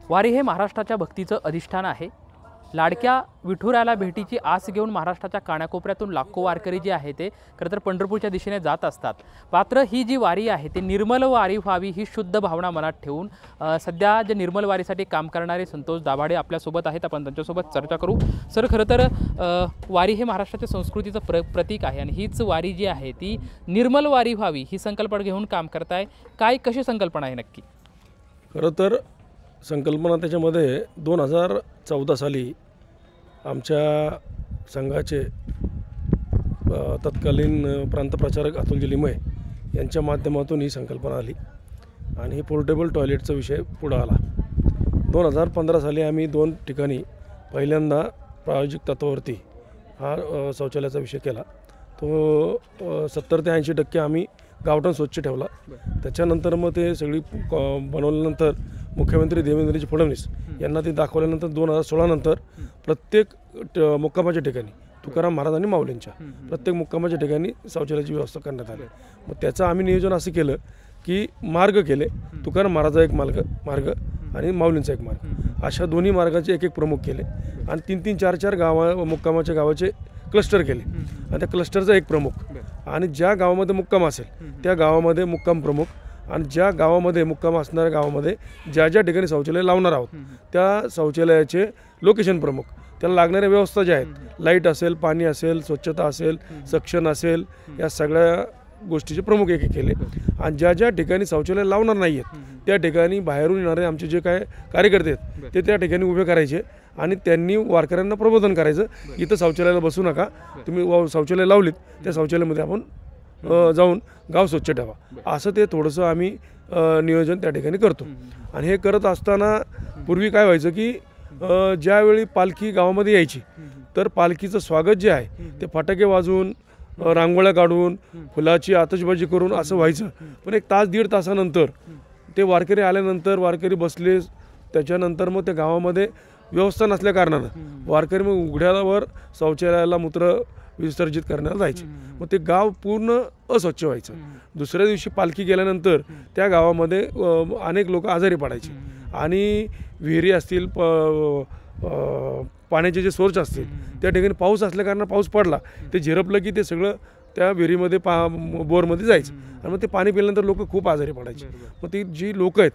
वारी हे महाराष्ट्राच्या भक्तीचं अधिष्ठान आहे। लाडक्या विठुरायाला भेटीची आस घेऊन महाराष्ट्राच्या कानाकोपऱ्यातून लाखो वारकरी जे आहे ते खरं तर पंढरपूरच्या दिशेने जात असतात। मात्र ही जी वारी आहे ती निर्मल वारी व्हावी ही शुद्ध भावना मनात ठेवून सध्या जे निर्मल वारीसाठी काम करणारे संतोष दाभाडे आपल्यासोबत आहेत। आपण त्यांच्यासोबत चर्चा करू। सर, खरं तर वारी हे महाराष्ट्राच्या संस्कृतीचं प्रतीक आहे आणि हीच वारी जी आहे ती निर्मल वारी व्हावी ही संकल्पना घेऊन काम करताय। काय कशी संकल्पना आहे नक्की? खरं तर संकल्पना त्याच्यामध्ये 2014 साली आमच्या संघाचे तत्कालीन प्रांतप्रचारक अतुलजी लिमये यांच्या माध्यमातून ही संकल्पना आली आणि ही पोर्टेबल टॉयलेटचा विषय पुढे आला। 2015 साली आम्ही 2 ठिकाणी पहिल्यांदा प्रायोगिक तत्वावरती हा शौचालयाचा विषय केला। तो 70 ते 80% आम्ही गावठाण स्वच्छ ठेवला। त्याच्यानंतर मग ते सगळी बनवल्यानंतर मुख्यमंत्री देवेंद्रजी फडणवीस यांना ते दाखवल्यानंतर 2016 नंतर प्रत्येक मुक्कामाच्या ठिकाणी तुकाराम महाराज आणि माऊलींच्या प्रत्येक मुक्कामाच्या ठिकाणी शौचालयाची व्यवस्था करण्यात आली। मग त्याचं आम्ही नियोजन असं केलं की मार्ग केले, तुकाराम महाराजा एक मार्ग आणि माऊलींचा एक मार्ग, अशा दोन्ही मार्गाचे एक प्रमुख केले आणि 3-3, 4-4 मुक्कामाच्या गावाचे क्लस्टर केले आणि त्या क्लस्टरचा एक प्रमुख आणि ज्या गावामध्ये मुक्काम असेल त्या गावामध्ये मुक्काम प्रमुख आणि ज्या गावामध्ये मुक्काम असणाऱ्या गावामध्ये ज्या ज्या ठिकाणी शौचालय लावणार आहोत त्या शौचालयाचे लोकेशन प्रमुख, त्याला लागणाऱ्या व्यवस्था ज्या आहेत, लाईट असेल, पाणी असेल, स्वच्छता असेल, सक्शन असेल, या सगळ्या गोष्टीचे प्रमुख एक केले आणि ज्या ज्या ठिकाणी शौचालय लावणार नाही आहेत त्या ठिकाणी बाहेरून येणारे आमचे जे काय कार्यकर्ते आहेत ते त्या ठिकाणी उभे करायचे आणि त्यांनी वारकऱ्यांना प्रबोधन करायचं, इथं शौचालयाला बसू नका, तुम्ही शौचालय लावलीत त्या शौचालयामध्ये आपण जाऊन गाव स्वच्छ ठेवा, असं ते थोडंसं आम्ही नियोजन त्या ठिकाणी करतो। आणि हे करत असताना पूर्वी काय व्हायचं की ज्यावेळी पालखी गावामध्ये यायची तर पालखीचं स्वागत जे आहे ते फटाके वाजवून, रांगोळ्या काढून, फुलाची आतषबाजी करून असं व्हायचं। पण 1 तास 1.5 तासानंतर ते वारकरी आल्यानंतर वारकरी बसले, त्याच्यानंतर मग त्या गावामध्ये व्यवस्था नसल्या कारणानं वारकरी मग उघड्यावर शौचालयाला मूत्र विसर्जित करण्याला जायचे, मग ते गाव पूर्ण अस्वच्छ व्हायचं। दुसऱ्या दिवशी पालखी गेल्यानंतर त्या गावामध्ये अनेक लोक आजारी पडायचे आणि विहिरी असतील, पाण्याचे जे सोर्स असतील त्या ठिकाणी पाऊस असल्या कारण पाऊस पडला ते झिरपलं की ते सगळं त्या विहिरीमध्ये बोरमध्ये जायचं आणि मग ते पाणी पिल्यानंतर लोक खूप आजारी पडायचे। मग ती जी लोक आहेत,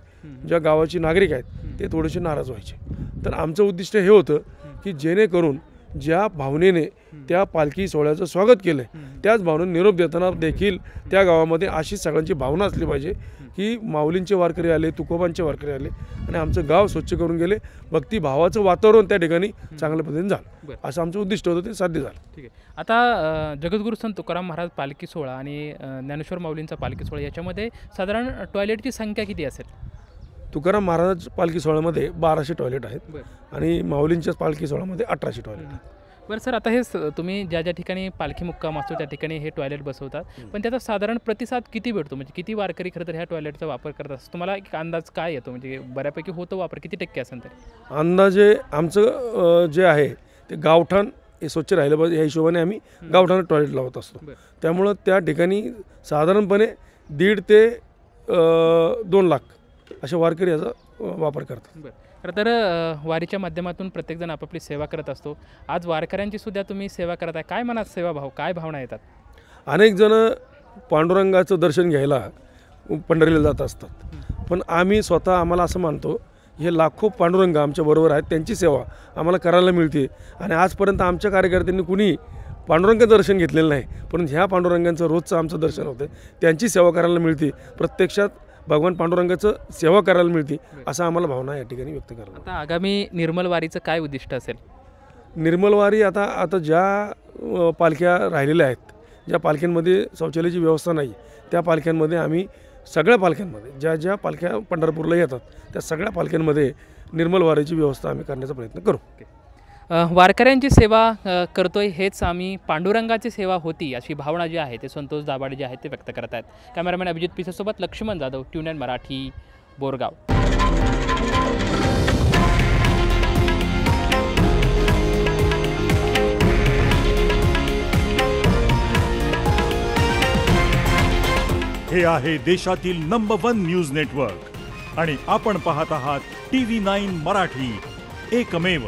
ज्या गावाची नागरिक आहेत ते थोडेसे नाराज व्हायचे। तर आमचं उद्दिष्ट हे होतं की जेणेकरून ज्या भावनेने त्या पालखी सोहळ्याचं स्वागत केलं त्याच भावनेने निरोप देताना देखील त्या गावामध्ये अशी सगळ्यांची भावना असली पाहिजे की माऊलींचे वारकरी आले, तुकोबांचे वारकरी आले आणि आमचं गाव स्वच्छ करून गेले, भक्तिभावाचं वातावरण त्या ठिकाणी चांगल्या पद्धतीने झालं, असं आमचं उद्दिष्ट होतं, ते साध्य झालं। ठीक आहे। आता जगद्गुरू संत तुकाराम महाराज पालखी सोहळा आणि ज्ञानेश्वर माऊलींचा पालखी सोहळा याच्यामध्ये साधारण टॉयलेटची संख्या किती असेल? तुकाराम महाराज पालखी सोहळ्यामध्ये 1200 टॉयलेट आहेत आणि माऊलींच्या पालखी सोहळ्यामध्ये 1800 टॉयलेट आहेत। बरं सर, आता हे तुम्ही ज्या ज्या ठिकाणी पालखी मुक्काम असतो त्या ठिकाणी हे टॉयलेट बसवतात, पण त्याचा साधारण प्रतिसाद किती भेटतो? म्हणजे किती वारकरी खरं तर ह्या टॉयलेटचा वापर करतात असं तुम्हाला एक अंदाज काय येतो? म्हणजे बऱ्यापैकी होतो वापर, किती टक्के असेल तरी अंदाजे? आमचं जे आहे ते गावठाण हे स्वच्छ राहिलं पाहिजे या हिशोबाने आम्ही गावठाण टॉयलेट लावत असतो, त्यामुळं त्या ठिकाणी साधारणपणे 1.5 ते 2 लाख अशा वारकरी याचा वापर करतात। खरं तर वारीच्या माध्यमातून प्रत्येकजण आपापली सेवा करत असतो, आज वारकऱ्यांची सुद्धा तुम्ही सेवा करत आहे, काय मनात सेवाभाव, काय भावना येतात? अनेक जण पांडुरंगाचं दर्शन घ्यायला पंढरीला जात असतात, पण आम्ही स्वतः आम्हाला असं मानतो हे लाखो पांडुरंग आमच्या बरोबर आहेत, त्यांची सेवा आम्हाला करायला मिळते आणि आजपर्यंत आमच्या कार्यकर्त्यांनी कुणी पांडुरंग दर्शन घेतलेलं नाही, पण ह्या पांडुरंगांचं रोजचं आमचं दर्शन होतं, त्यांची सेवा करायला मिळते, प्रत्यक्षात भगवान पांडुरंगाचं सेवा करायला मिळते, असं आम्हाला भावना या ठिकाणी व्यक्त करायला। आता आगामी निर्मल वारीचं काय उद्दिष्ट असेल? निर्मल वारी आता ज्या पालख्या राहिलेल्या आहेत, ज्या पालख्यांमध्ये शौचालयाची व्यवस्था नाही त्या पालख्यांमध्ये आम्ही सगळ्या पालख्यांमध्ये ज्या ज्या पालख्या पंढरपूरला येतात त्या सगळ्या पालख्यांमध्ये निर्मल वारीची व्यवस्था आम्ही करण्याचा प्रयत्न करू। वारकऱ्यांची सेवा करतोय हेच आम्ही पांडुरंगाची सेवा होती अशी भावना जी आहे ते संतोष दाभाडे जे आहेत ते व्यक्त करत आहेत। कॅमेरामॅन अभिजित पिसेसोबत लक्ष्मण जाधव, ट्यून9 मराठी, बोरगाव। हे आहे देशातील नंबर 1 न्यूज नेटवर्क आणि आपण पाहत आहात TV9 मराठी, एकमेव